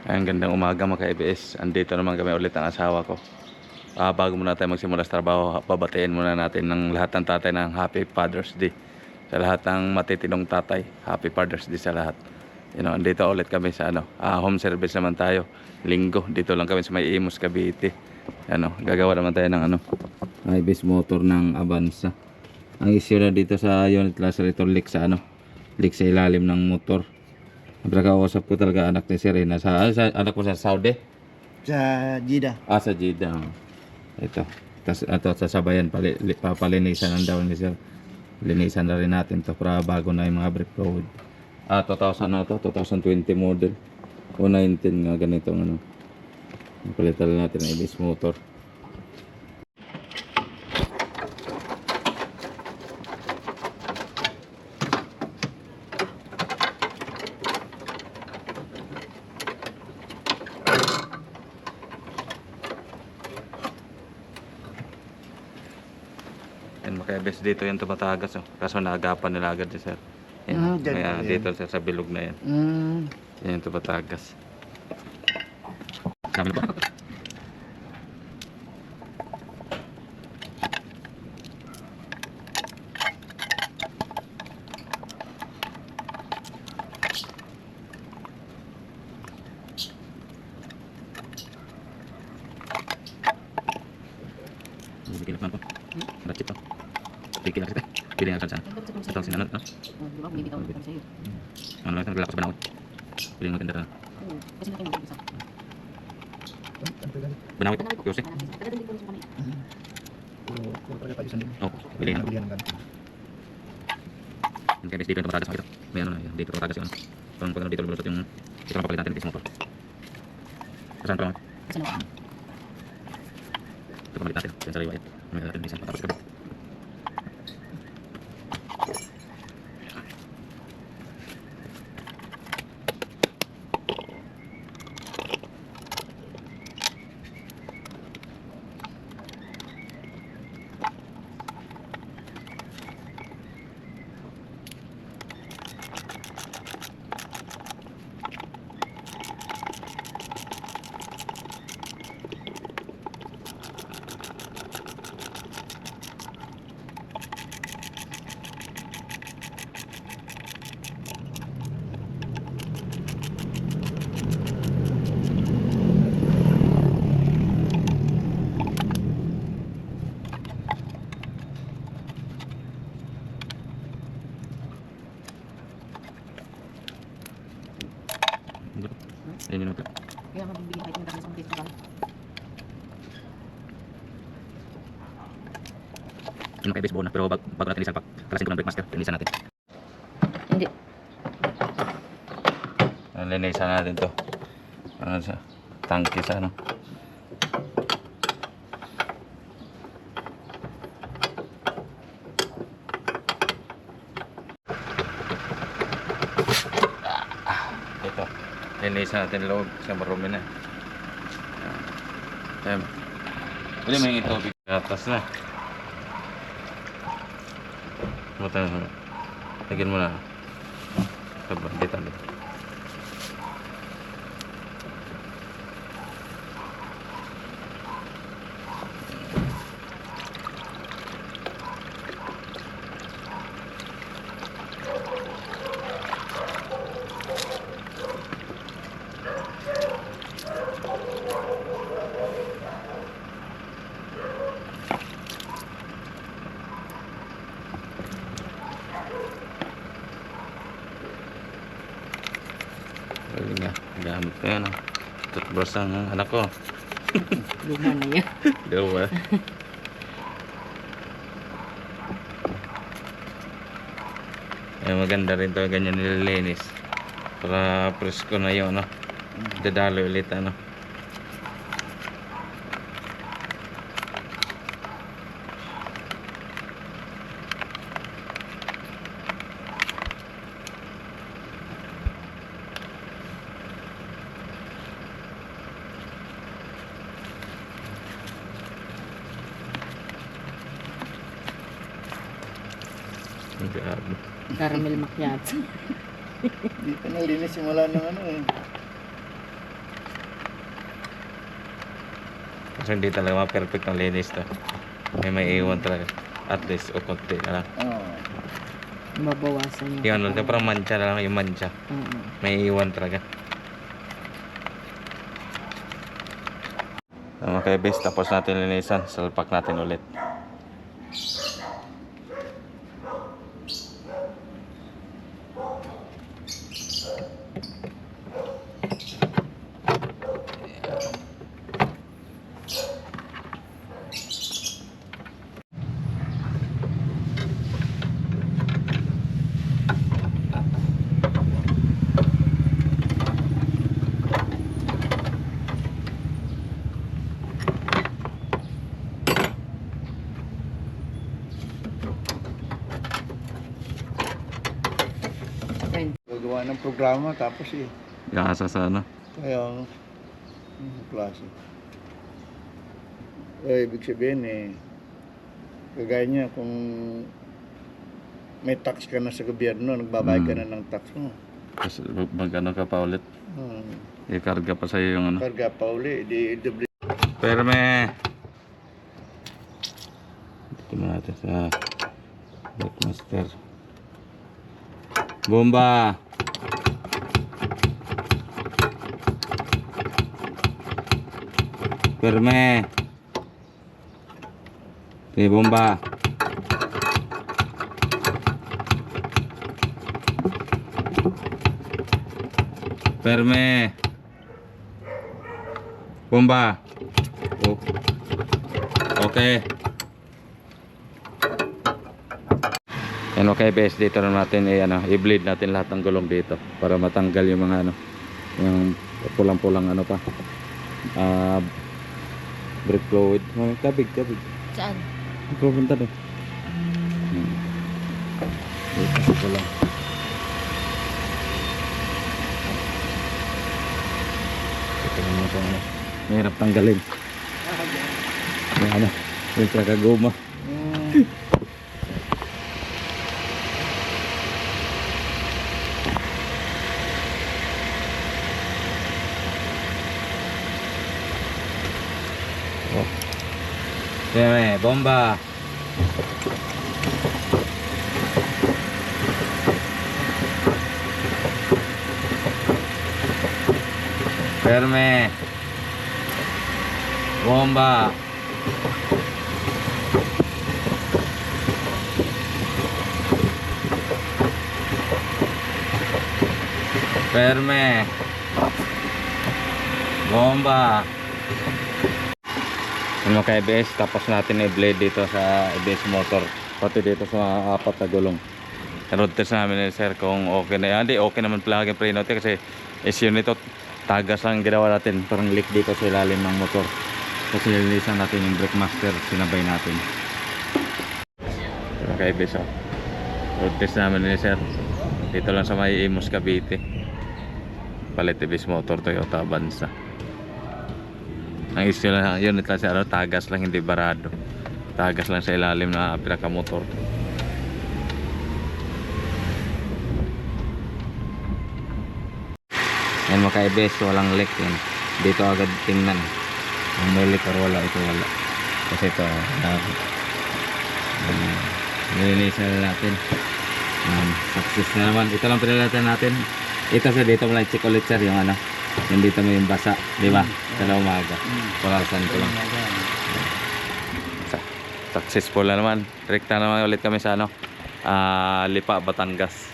Ang gandang umaga mga ka-EBS. Andito naman kami ulit ang asawa ko. Bago muna tayo magsimula sa trabaho, babatiin muna natin ng lahat ng tatay ng Happy Father's Day. Sa lahat ng matitinong tatay, Happy Father's Day sa lahat. Andito ulit kami sa home service naman tayo. Linggo, dito lang kami sa may Imus, Cavite. Gagawa naman tayo ng IBS motor ng Avanza. Ang issue na dito sa unit lacerator leak sa leak sa ilalim ng motor. Nagkakausap ko talaga anak ni Serena sa anak mo sa Saudi? Sa Jeddah. Sa Jeddah. Ito. Tapos sasabayan papalinisan ng daw ni Sir. Linisan na rin natin to para bago na yung mga brake fluid. 2020 model. O 19 nga ganitong Palitan natin ang IBS motor. Maka-IBS dito yung tumatagas. Kaso naagapan nila agad sir. Kaya dito sa bilog na yan. Yan yung tumatagas. Sabi ba? Bikin apa? Racit to. Bikin kita. Pilih yang sana. Atau sini no? Ano lang relax ba na? Pilih mo tenda. Benawit. Yose. Oh, pilih yang. Yang kayak dito tempat agas dito. May dito tempat agas yun. Kung dito lulusot yung ito lang papalitan natin dito motor. Saan pa? Ito pamalit natin. Yan sa riwayat. May natin isa patapos ko. Ini nota. Kaya mabibigyan kayo ng isang piso ba? Yung kay baseball na pero bago natin isalpak, kalasin ko ng brake master, linisan natin. Hindi. Linisan natin to. Sa tangke sa ito. Linisan natin loob sa marumi na. Ayan. Pwede may tubig atas na. Lagyan mo na. Dito. Galing nga. Gamit ko yan. Toothbrush ang anak ko. Luma na yan. Dawa. Maganda rin to. Ganyan nililinis. Para presko na yun. Dadalo ulit. Grabe. Caramel macchiato. Hindi pa nalinis simula ng ano eh. Kasi hindi talaga perfect ng linis to. May iwan talaga. At least o konti na lang. Oo. Mabawasan yung Yung ano, parang mancha na lang yung mancha. May iwan talaga. Okay, best. Tapos natin linisan. Salpak natin ulit. Gagawa ng programa tapos Gasa sa ano. kaya klase. Ibig sabihin kagaya niya kung may tax ka na sa gobyerno, nagbabayad ka na ng tax mo. Tapos mag-ano ka pa ulit. Ikarga pa sa'yo yung ano. Karga pa uli, di double. Perme. Dito mo natin sa Blackmaster. Bomba. Perme. Okay, bomba. Perme. Bomba. Oh. Okay. Yan, okay best, dito na natin i-bleed natin lahat ng gulong dito para matanggal yung mga yung pulang-pulang pa. Brake fluid. Kabig. Saan? Pupunta doon. Dito pulang. Ito naman ito mahirap tanggalin. Yung kaguma. Deme, bomba. Ferme. Bomba. Ferme. Bomba. Yung mga ABS, tapos natin i-blade dito sa ABS motor, pati dito sa apat na gulong. Road test namin ni sir kung okay na yan. Hindi, okay naman pala yung pre-note kasi issue nito, tagas lang ginawa natin, parang leak dito sa ilalim ng motor. Kasi nililisan natin yung brake master, sinabay natin. Yung mga ABS, road test namin ni sir dito lang sa may Imus Cavite. Palit ABS motor, Toyota Avanza. Ang issue lang yun, kasi tagas lang, hindi barado. Tagas lang sa ilalim na pinakamotor. Yan mga ABS, walang leak yan. Dito agad tingnan kung may leak or wala. Ito wala, kasi ito nilinisan na natin. Success na naman. Ito lang pinalatan natin. Ito sa dito mo lang check ulit sir yung yung dito mo yung basa, di ba? Sa umaga. Palasan ko lang. Successful na naman. Direkta naman ulit kami sa Lipa, Batangas.